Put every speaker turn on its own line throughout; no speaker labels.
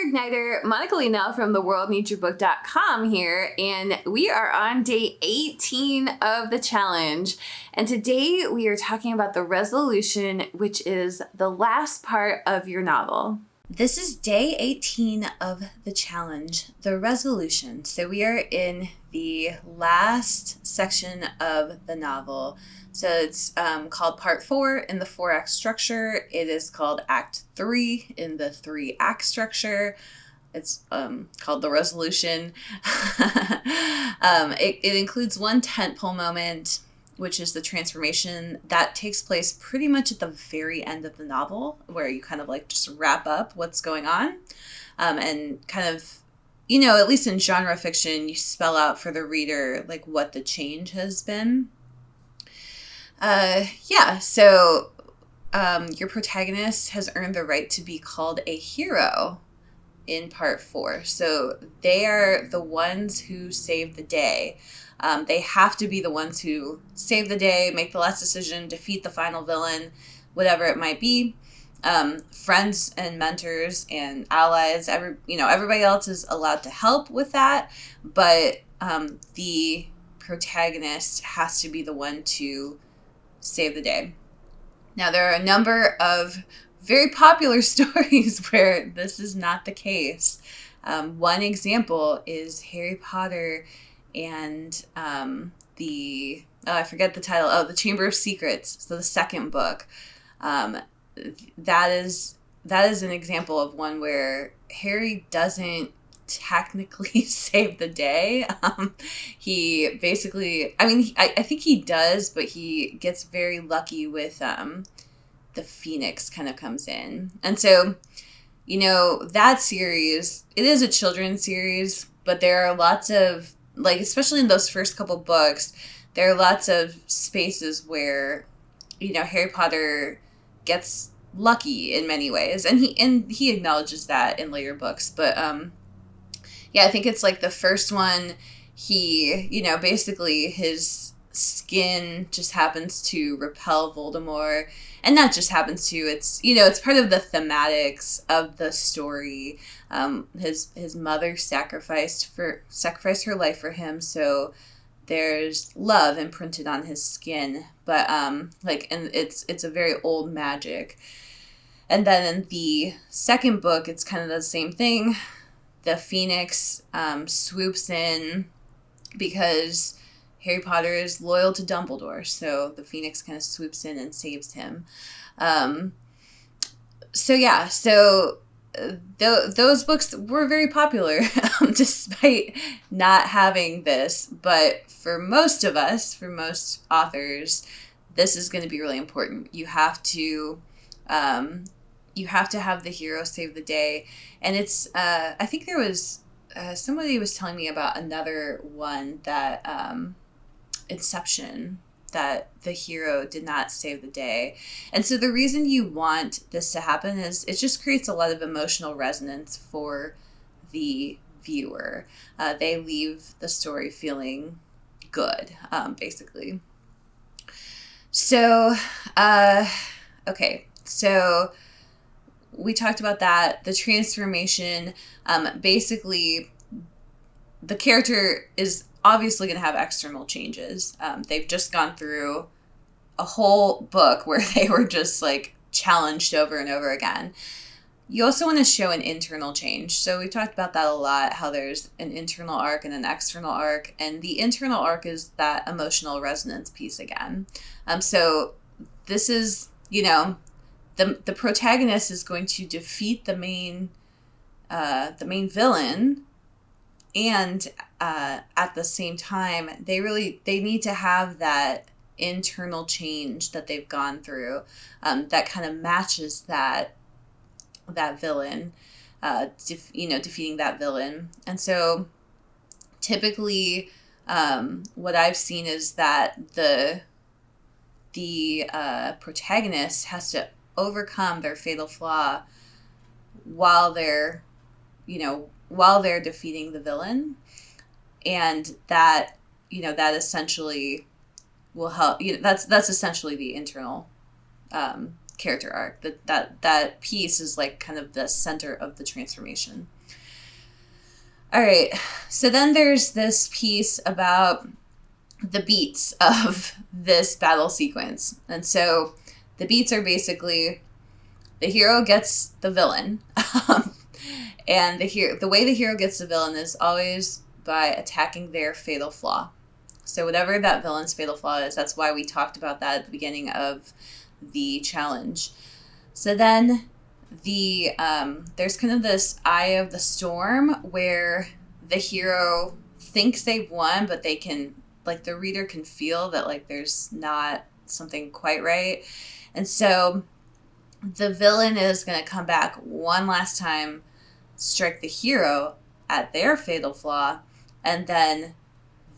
Igniter, Monica Linnell from theworldneedsyourbook.com here, and we are on day 18 of the challenge. And today we are talking about the resolution, which is the last part of your novel. This is day 18 of the challenge, the resolution. So we are in the last section of the novel. So it's called Part 4 in the 4-act structure. It is called Act 3 in the 3-act structure. It's called the resolution. It includes one tentpole moment, which is the transformation that takes place pretty much at the very end of the novel, where you kind of like just wrap up what's going on, and kind of, you know, at least in genre fiction, you spell out for the reader like what the change has been. So your protagonist has earned the right to be called a hero in Part 4. So they are the ones who save the day. They have to be the ones who save the day, make the last decision, defeat the final villain, whatever it might be. Friends and mentors and allies, everybody else is allowed to help with that, but the protagonist has to be the one to save the day. Now, there are a number of very popular stories where this is not the case. One example is Harry Potter and I forget the title. The Chamber of Secrets. So the second book. That is an example of one where Harry doesn't technically save the day. He basically, I think he does, but he gets very lucky with the Phoenix kind of comes in. And so, that series, it is a children's series, but there are lots of, like, especially in those first couple books, there are lots of spaces where, Harry Potter gets lucky in many ways. And he acknowledges that in later books. But, I think it's like the first one, he, basically his skin just happens to repel Voldemort. And not just happens to, it's part of the thematics of the story. His mother sacrificed her life for him, so there's love imprinted on his skin. But and it's a very old magic. And then in the second book, it's kind of the same thing. The Phoenix swoops in because Harry Potter is loyal to Dumbledore, so the Phoenix kind of swoops in and saves him. Those books were very popular, despite not having this. But for most of us, for most authors, this is going to be really important. You have to have the hero save the day. And it's, I think there was, somebody was telling me about another one that, Inception, that the hero did not save the day. And so the reason you want this to happen is it just creates a lot of emotional resonance for the viewer. They leave the story feeling good, basically. So, okay. So we talked about that. The transformation, basically, the character is obviously going to have external changes. They've just gone through a whole book where they were just like challenged over and over again. You also want to show an internal change. So we talked about that a lot, how there's an internal arc and an external arc. And the internal arc is that emotional resonance piece again. So this is, the protagonist is going to defeat the main villain, and at the same time, they need to have that internal change that they've gone through, that kind of matches that villain, defeating that villain. And so typically, what I've seen is that the protagonist has to overcome their fatal flaw while they're defeating the villain. And that essentially will help. That's essentially the internal character arc. That piece is like kind of the center of the transformation. All right, so then there's this piece about the beats of this battle sequence. And so the beats are basically the hero gets the villain. And the way the hero gets the villain is always by attacking their fatal flaw. So whatever that villain's fatal flaw is, that's why we talked about that at the beginning of the challenge. So then there's kind of this eye of the storm where the hero thinks they've won, but they can, like, the reader can feel that, like, there's not something quite right. And so the villain is going to come back one last time, strike the hero at their fatal flaw, and then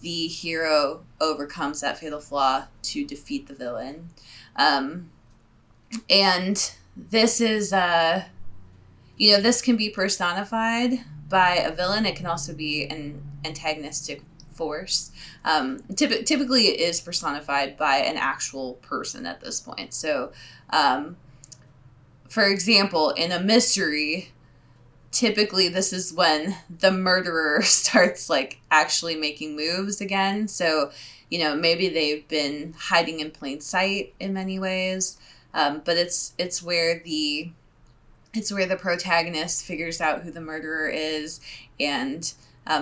the hero overcomes that fatal flaw to defeat the villain. And this is, this can be personified by a villain. It can also be an antagonistic force. Typically it is personified by an actual person at this point. So, for example, in a mystery, typically this is when the murderer starts, like, actually making moves again. So, maybe they've been hiding in plain sight in many ways. But it's where the protagonist figures out who the murderer is, and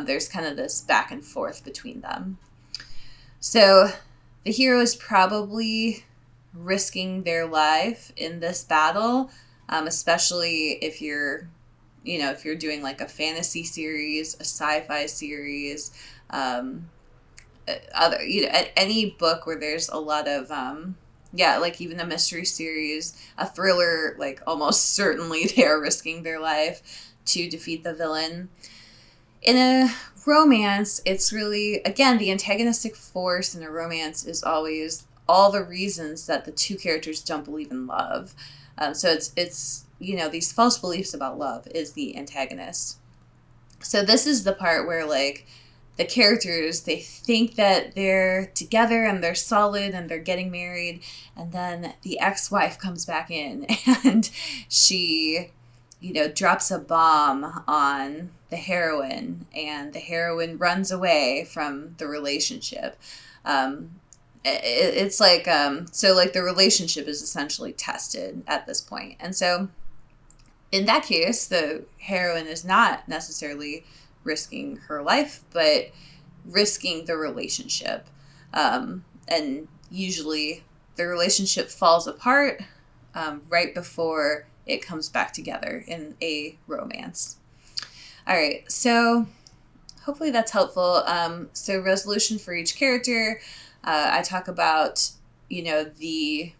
there's kind of this back and forth between them. So the hero is probably risking their life in this battle, especially if you're doing like a fantasy series, a sci-fi series, any book where there's a lot of like even a mystery series, a thriller, like almost certainly they are risking their life to defeat the villain. In a romance, it's really, again, the antagonistic force in a romance is always all the reasons that the two characters don't believe in love. So it's these false beliefs about love is the antagonist. So this is the part where, like, the characters, they think that they're together and they're solid and they're getting married, and then the ex-wife comes back in and she, drops a bomb on the heroine, and the heroine runs away from the relationship. It's like, so like the relationship is essentially tested at this point. And so in that case, the heroine is not necessarily risking her life, but risking the relationship. And usually the relationship falls apart right before it comes back together in a romance. All right, so hopefully that's helpful. So resolution for each character. I talk about, the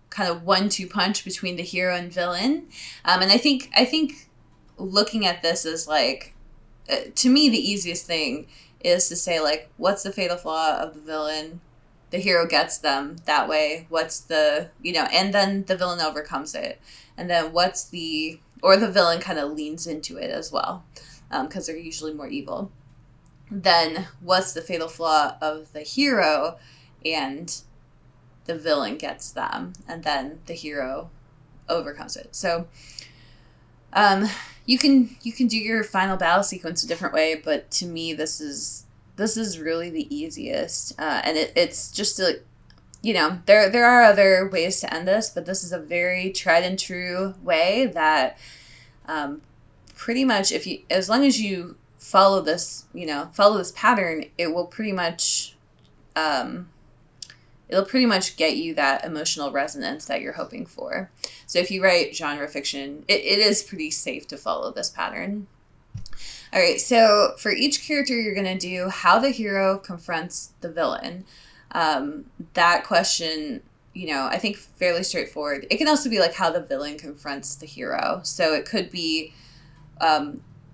kind of 1-2 punch between the hero and villain. And I think looking at this is like, to me, the easiest thing is to say, like, what's the fatal flaw of the villain? The hero gets them that way. What's the, and then the villain overcomes it. And then the villain kind of leans into it as well, because they're usually more evil. Then what's the fatal flaw of the hero? And the villain gets them. And then the hero overcomes it. So, you can do your final battle sequence a different way, but to me, this is really the easiest. And it's just there are other ways to end this, but this is a very tried and true way that, pretty much as long as you follow this pattern, it will pretty much, get you that emotional resonance that you're hoping for. So if you write genre fiction, it is pretty safe to follow this pattern. All right, so for each character, you're going to do how the hero confronts the villain. That question, I think fairly straightforward. It can also be like how the villain confronts the hero. So it could be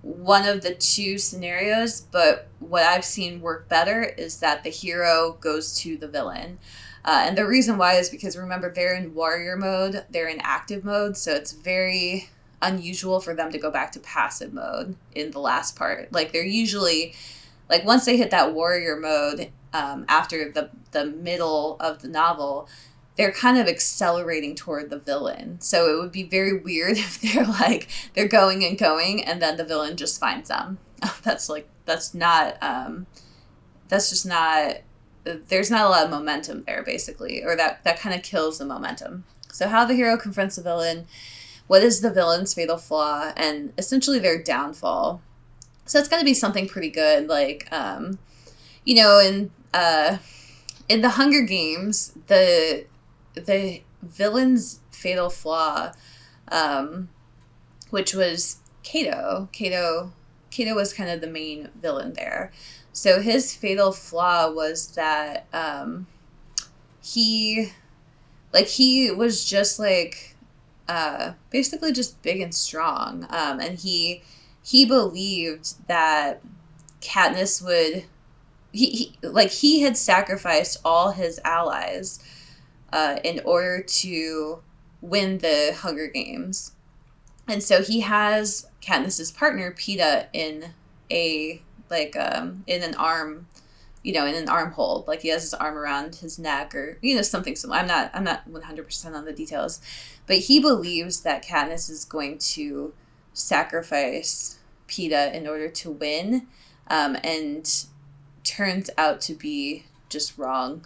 one of the two scenarios, but what I've seen work better is that the hero goes to the villain. And the reason why is because, remember, they're in warrior mode, they're in active mode, so it's very unusual for them to go back to passive mode in the last part. Like, they're usually, like, once they hit that warrior mode, after the middle of the novel, they're kind of accelerating toward the villain. So it would be very weird if they're like, they're going and going, and then the villain just finds them. That's like, that's not, that's just not, there's not a lot of momentum there, basically, or that kind of kills the momentum. So how the hero confronts the villain, what is the villain's fatal flaw, and essentially their downfall. So it's going to be something pretty good, like, you know, in the Hunger Games, the villain's fatal flaw, which was Cato. Cato was kind of the main villain there. So his fatal flaw was that he was just like basically just big and strong, and he believed that Katniss would. He had sacrificed all his allies in order to win the Hunger Games. And so he has Katniss's partner, Peeta, in a, like, in an arm, you know, in an arm hold. Like, he has his arm around his neck, or, you know, something similar. I'm not 100% on the details. But he believes that Katniss is going to sacrifice Peeta in order to win, and turns out to be just wrong.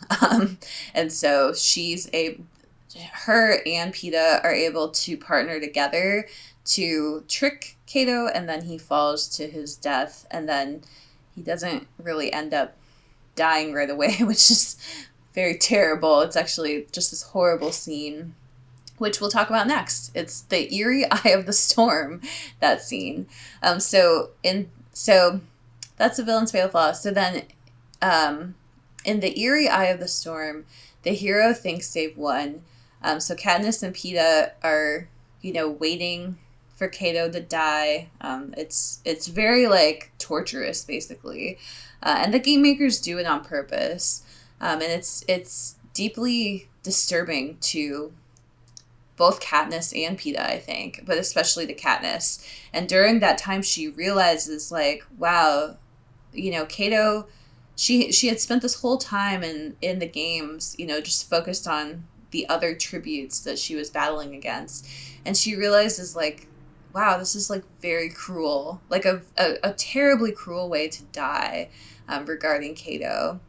And so her and Peeta are able to partner together to trick Cato, and then he falls to his death, and then he doesn't really end up dying right away, which is very terrible. It's actually just this horrible scene, which we'll talk about next. It's the eerie eye of the storm, that scene. So that's the villain's fatal flaw. So then, in the eerie eye of the storm, the hero thinks they've won. So Katniss and Peeta are, you know, waiting for Cato to die. It's very, like, torturous, basically. And the game makers do it on purpose. And it's deeply disturbing to both Katniss and Peeta, I think, but especially to Katniss. And during that time, she realizes, like, wow, you know, Cato, she had spent this whole time in the games, you know, just focused on the other tributes that she was battling against. And she realizes, like, wow, this is, like, very cruel, like a terribly cruel way to die, regarding Cato,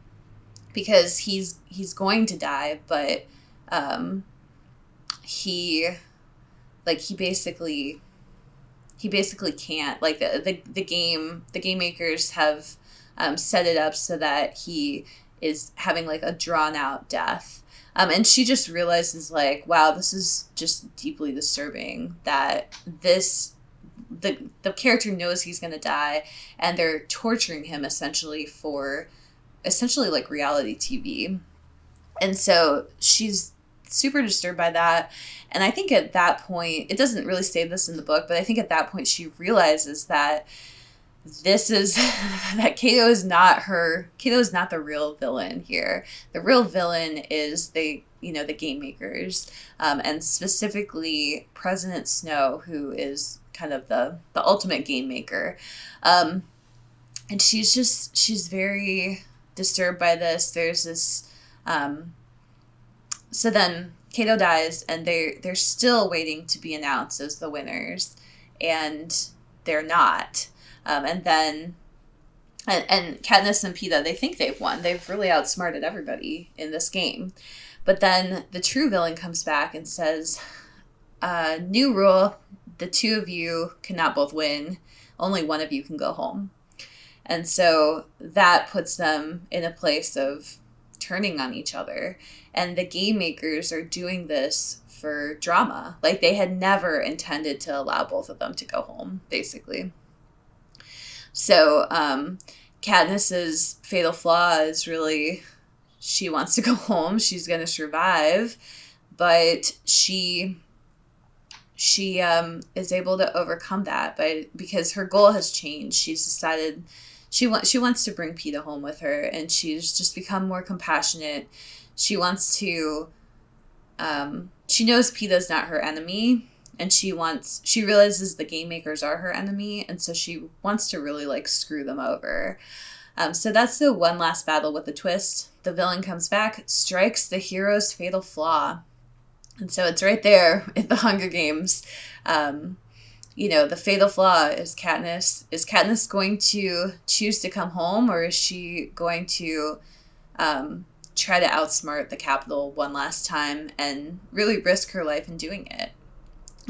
because he's going to die, but he basically can't. Like, the game makers have set it up so that he is having, like, a drawn out death. And she just realizes, like, wow, this is just deeply disturbing that the character knows he's going to die, and they're torturing him essentially like reality TV. And so she's super disturbed by that. And I think at that point, it doesn't really say this in the book, but I think at that point she realizes that that Cato is not the real villain here. The real villain is the game makers, and specifically President Snow, who is kind of the ultimate game maker. And she's very disturbed by this. There's this, so then Cato dies, and they're still waiting to be announced as the winners, and they're not. And then, and Katniss and Peeta, they think they've won. They've really outsmarted everybody in this game. But then the true villain comes back and says, new rule, the two of you cannot both win. Only one of you can go home. And so that puts them in a place of turning on each other. And the game makers are doing this for drama. Like, they had never intended to allow both of them to go home, basically. So Katniss's fatal flaw is really, she wants to go home. She's going to survive. But she is able to overcome that because her goal has changed. She's decided she wants to bring Peeta home with her, and she's just become more compassionate. She wants to, she knows Peeta's not her enemy, and she realizes the game makers are her enemy, and so she wants to really, like, screw them over. So that's the one last battle with a twist. the villain comes back, strikes the hero's fatal flaw. And so it's right there in the Hunger Games. The fatal flaw is Katniss. Is Katniss going to choose to come home, or is she going to try to outsmart the Capitol one last time and really risk her life in doing it?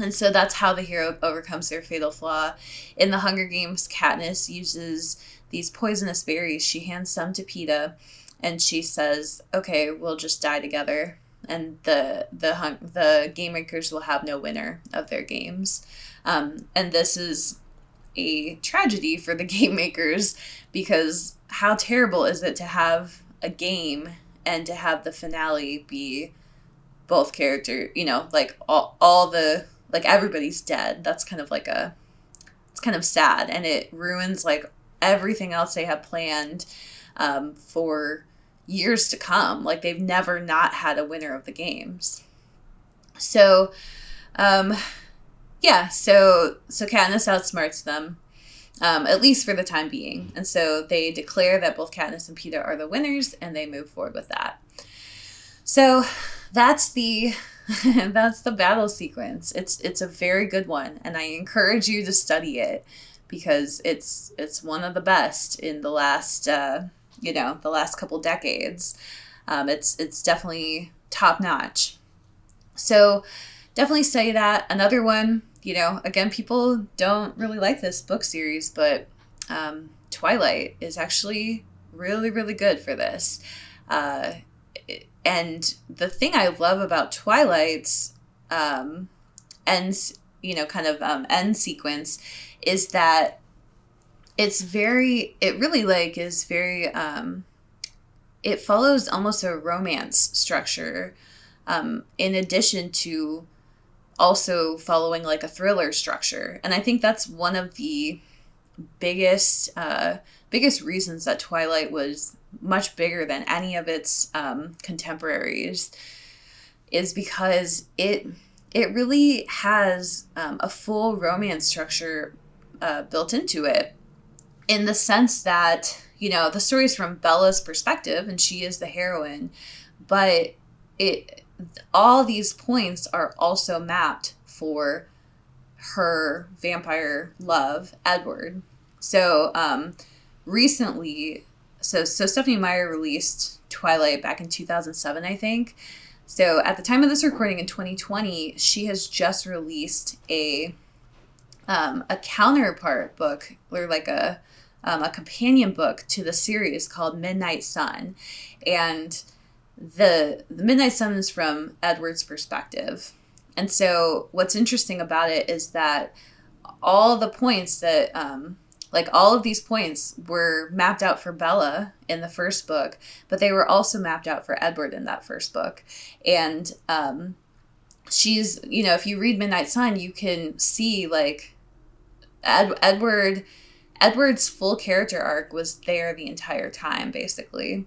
And so that's how the hero overcomes their fatal flaw. In the Hunger Games, Katniss uses these poisonous berries. She hands some to Peeta, and she says, "Okay, we'll just die together, and the game makers will have no winner of their games." And this is a tragedy for the game makers, because how terrible is it to have a game and to have the finale be both character, like all the, like, everybody's dead. That's kind of it's kind of sad, and it ruins like everything else they have planned for years to come. Like, they've never not had a winner of the games. So, so Katniss outsmarts them, at least for the time being. And so they declare that both Katniss and Peeta are the winners, and they move forward with that. So that's the that's the battle sequence. It's a very good one, and I encourage you to study it, because it's one of the best in the last the last couple decades. It's definitely top notch. So definitely study that. Another one, again, people don't really like this book series, but Twilight is actually really, really good for this. And the thing I love about Twilight's end sequence is that it follows almost a romance structure, in addition to also following like a thriller structure. And I think that's one of the biggest reasons that Twilight was much bigger than any of its contemporaries, is because it really has a full romance structure built into it, in the sense that, the story's from Bella's perspective and she is the heroine, but all these points are also mapped for her vampire love, Edward. So recently, so Stephenie Meyer released Twilight back in 2007, I think. So at the time of this recording in 2020, she has just released a counterpart book, or like a companion book to the series called Midnight Sun. And the Midnight Sun is from Edward's perspective. And so what's interesting about it is that all the points that, all of these points were mapped out for Bella in the first book, but they were also mapped out for Edward in that first book. And she's, if you read Midnight Sun, you can see like Edward's full character arc was there the entire time, basically.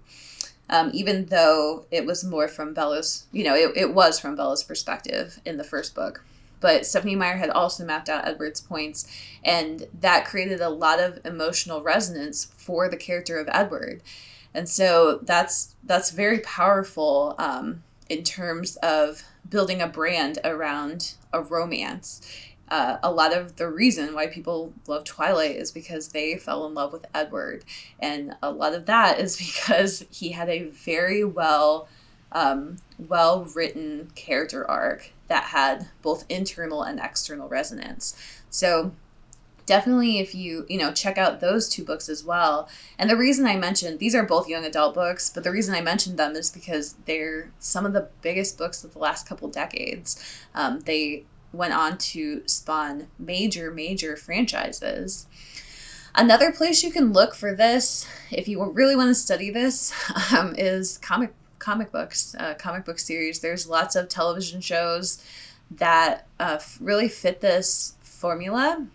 Even though it was more from Bella's, it was from Bella's perspective in the first book. But Stephenie Meyer had also mapped out Edward's points, and that created a lot of emotional resonance for the character of Edward. And so that's very powerful in terms of building a brand around a romance. A lot of the reason why people love Twilight is because they fell in love with Edward. And a lot of that is because he had a very well-written character arc that had both internal and external resonance. So definitely, if you check out those two books as well. And the reason I mentioned, these are both young adult books, but the reason I mentioned them is because they're some of the biggest books of the last couple decades. They went on to spawn major franchises. Another place you can look for this, if you really want to study this, is comic books, comic book series. There's lots of television shows that really fit this formula,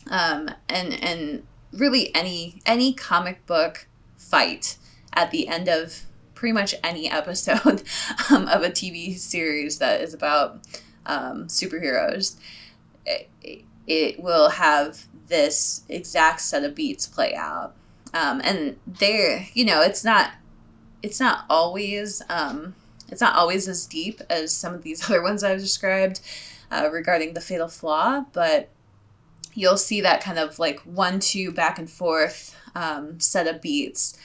and really any comic book fight at the end of pretty much any episode of a TV series that is about superheroes, it will have this exact set of beats play out. And they're, it's not it's not always as deep as some of these other ones I've described regarding the fatal flaw, but you'll see that kind of like 1-2 back and forth set of beats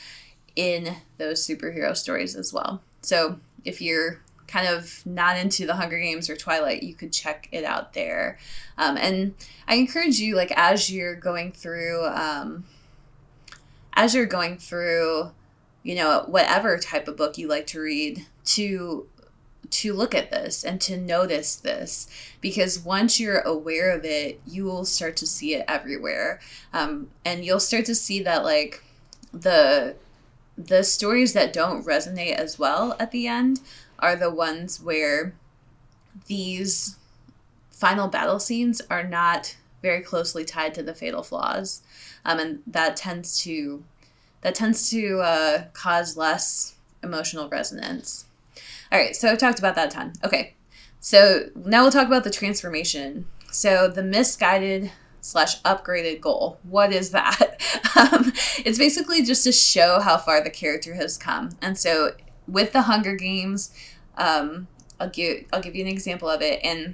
in those superhero stories as well. So if you're kind of not into the Hunger Games or Twilight, you could check it out there. And I encourage you, like, as you're going through, you know, whatever type of book you like to read, to look at this and to notice this, because once you're aware of it, you will start to see it everywhere. And you'll start to see that, like, the stories that don't resonate as well at the end are the ones where these final battle scenes are not very closely tied to the fatal flaws. And that tends to cause less emotional resonance. All right, so I've talked about that a ton. Okay, so now we'll talk about the transformation. So the misguided / upgraded goal. What is that? It's basically just to show how far the character has come. And so with the Hunger Games, I'll give you an example of it. And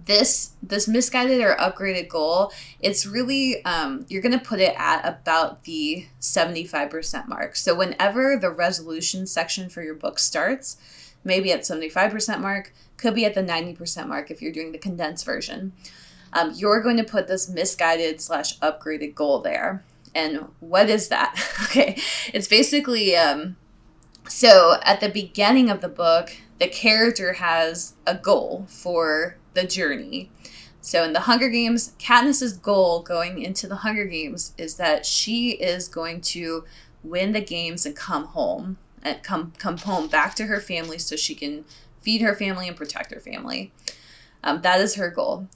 this misguided or upgraded goal, it's really, you're going to put it at about the 75% mark. So whenever the resolution section for your book starts, maybe at 75% mark, could be at the 90% mark if you're doing the condensed version. You're going to put this misguided / upgraded goal there. And what is that? Okay, it's basically, so at the beginning of the book, the character has a goal for the journey. So in the Hunger Games, Katniss's goal going into the Hunger Games is that she is going to win the games and come home. And come home back to her family so she can feed her family and protect her family. That is her goal.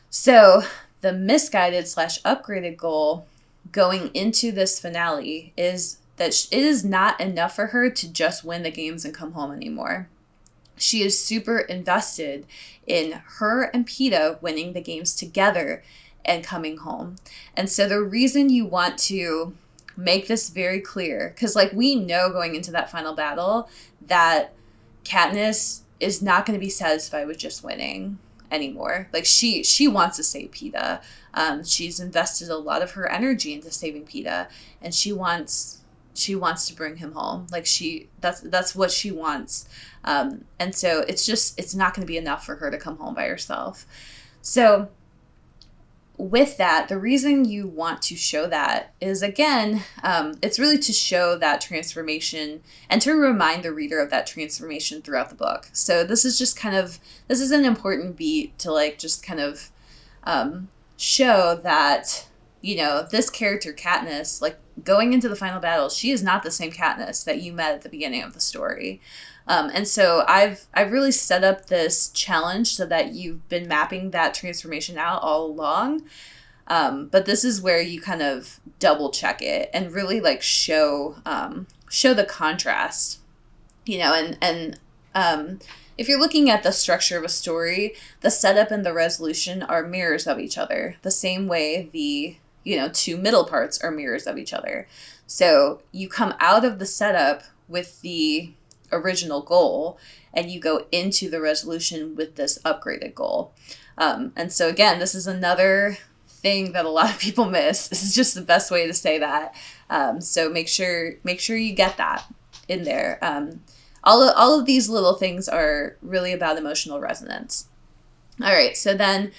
So the misguided / upgraded goal going into this finale is that it is not enough for her to just win the games and come home anymore. She is super invested in her and Peeta winning the games together and coming home. And so the reason you want to make this very clear, because like we know going into that final battle that Katniss is not going to be satisfied with just winning anymore. Like she wants to save Peeta. She's invested a lot of her energy into saving Peeta, and she wants to bring him home. Like that's what she wants. And so it's not going to be enough for her to come home by herself. So with that, the reason you want to show that is, again, it's really to show that transformation and to remind the reader of that transformation throughout the book. So this is an important beat to like just kind of show that, you know, this character Katniss, like going into the final battle, she is not the same Katniss that you met at the beginning of the story. And so I've really set up this challenge so that you've been mapping that transformation out all along. But this is where you kind of double check it and really like show the contrast, you know, and if you're looking at the structure of a story, the setup and the resolution are mirrors of each other, the same way the, you know, two middle parts are mirrors of each other. So you come out of the setup with the original goal and you go into the resolution with this upgraded goal. And so again, this is another thing that a lot of people miss. This is just the best way to say that. So make sure you get that in there. All of these little things are really about emotional resonance. All right. So then,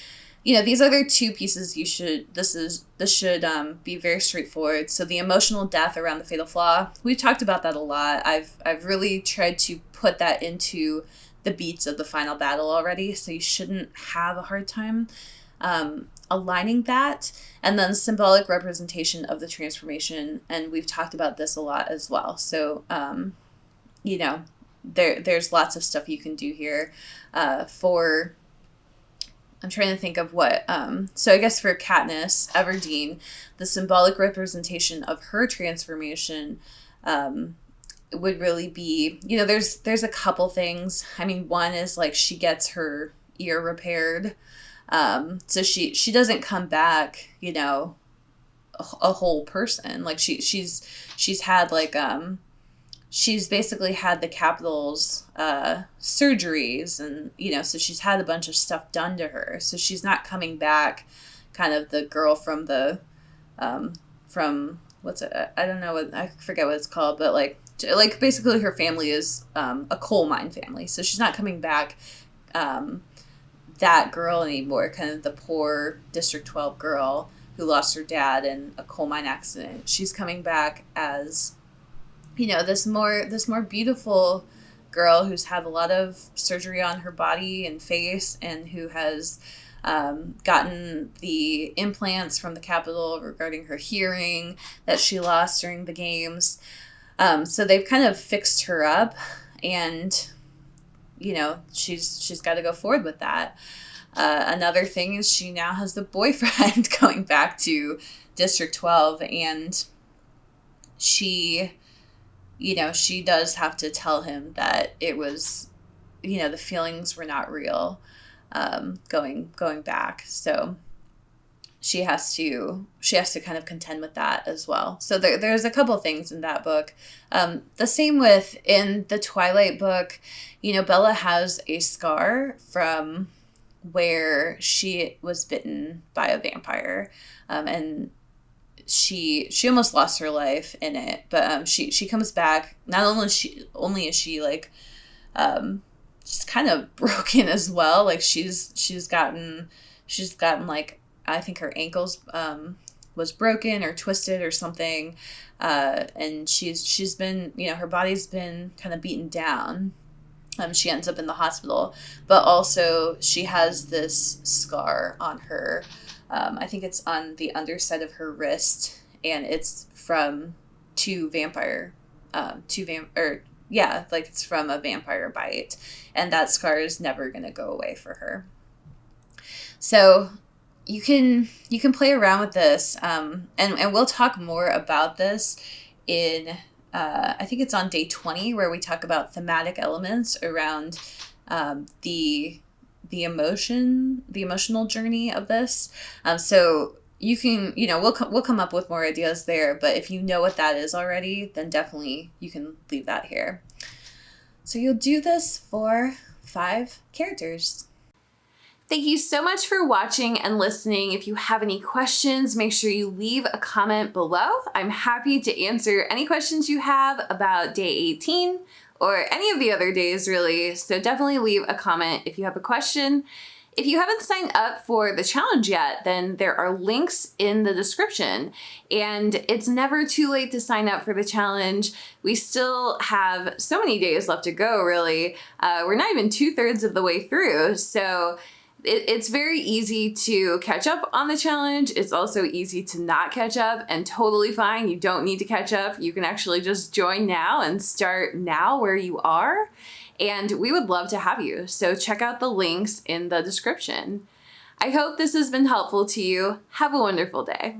you know, these other two pieces this should be very straightforward. So the emotional depth around the fatal flaw, we've talked about that a lot. I've really tried to put that into the beats of the final battle already, so you shouldn't have a hard time aligning that. And then symbolic representation of the transformation, and we've talked about this a lot as well. So you know, there's lots of stuff you can do here for. I'm trying to think of what, so I guess for Katniss Everdeen, the symbolic representation of her transformation would really be, you know, there's a couple things. I mean, one is like she gets her ear repaired. So she doesn't come back, you know, a whole person. Like she's had like, she's basically had the Capitol's surgeries, and, you know, so she's had a bunch of stuff done to her. So she's not coming back kind of the girl from the, from, what's it? I don't know what, I forget what it's called, but like basically her family is a coal mine family. So she's not coming back that girl anymore, kind of the poor District 12 girl who lost her dad in a coal mine accident. She's coming back as, you know, this more beautiful girl who's had a lot of surgery on her body and face, and who has gotten the implants from the Capitol regarding her hearing that she lost during the games. So they've kind of fixed her up, and, you know, she's got to go forward with that. Another thing is she now has the boyfriend going back to District 12, and she, you know, she does have to tell him that it was, you know, the feelings were not real, going back. So she has to kind of contend with that as well. So there's a couple things in that book. The same with in the Twilight book, you know, Bella has a scar from where she was bitten by a vampire, and she almost lost her life in it, but she comes back. Not only is she like just kind of broken as well. Like she's gotten like, I think her ankles was broken or twisted or something, and she's been, you know, her body's been kind of beaten down. She ends up in the hospital, but also she has this scar on her. I think it's on the underside of her wrist, and it's from it's from a vampire bite, and that scar is never going to go away for her. So you can play around with this, and we'll talk more about this in, I think it's on day 20, where we talk about thematic elements around the emotional journey of this. So you can, you know, we'll come up with more ideas there, but if you know what that is already, then definitely you can leave that here. So you'll do this for 5 characters. Thank you so much for watching and listening. If you have any questions, make sure you leave a comment below. I'm happy to answer any questions you have about day 18 or any of the other days, really. So definitely leave a comment if you have a question. If you haven't signed up for the challenge yet, then there are links in the description, and it's never too late to sign up for the challenge. We still have so many days left to go, really. We're not even 2/3 of the way through, so it's very easy to catch up on the challenge. It's also easy to not catch up, and totally fine. You don't need to catch up. You can actually just join now and start now where you are. And we would love to have you. So check out the links in the description. I hope this has been helpful to you. Have a wonderful day.